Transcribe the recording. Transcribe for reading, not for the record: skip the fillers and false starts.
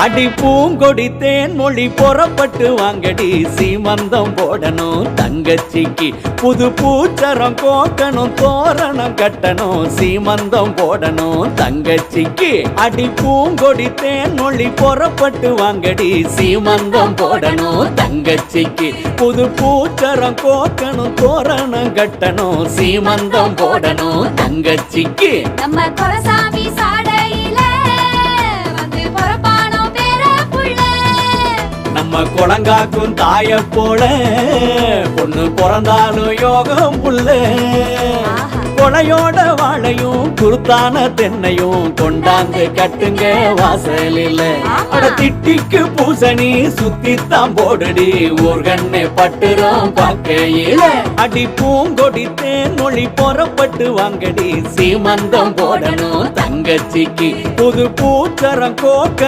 அடி பூங்கொடி தேன் மொழி புறப்பட்டு வாங்கடி சீமந்தம் போடணும் தங்கச்சிக்கு புது பூச்சரம் கோக்கணும் தோரணம் கட்டணும் சீமந்தம் போடணும் தங்கச்சிக்கு அடி பூங்கொடி தேன் மொழி புறப்பட்டு வாங்கடி சீமந்தம் போடணும் தங்கச்சிக்கு புது பூச்சரம் கோக்கணும் தோரணம் கட்டணும் சீமந்தம் போடணும் தங்கச்சிக்கு நம்ம கொலசாமி சாடையில வந்து பொறப்பானோ பேர புள்ள நம்ம குளங்காக்கும் தாய போல பொண்ணு பிறந்தாலும் யோகம் புள்ள கொலையோட வாழையும் குருத்தான தென்னையும் கொண்டாந்து கட்டுங்க வாசலில் அட திட்டிக்கு பூசணி சுத்தித்தான் போடுடி ஊர்கண்ணே பட்டுரும் பார்க்கையில அடி பூங்கொடி தேன் மொழி புறப்பட்டு வாங்கடி சீமந்தம் போடணும் தங்கச்சிக்கு புது பூச்சரம் கோக்க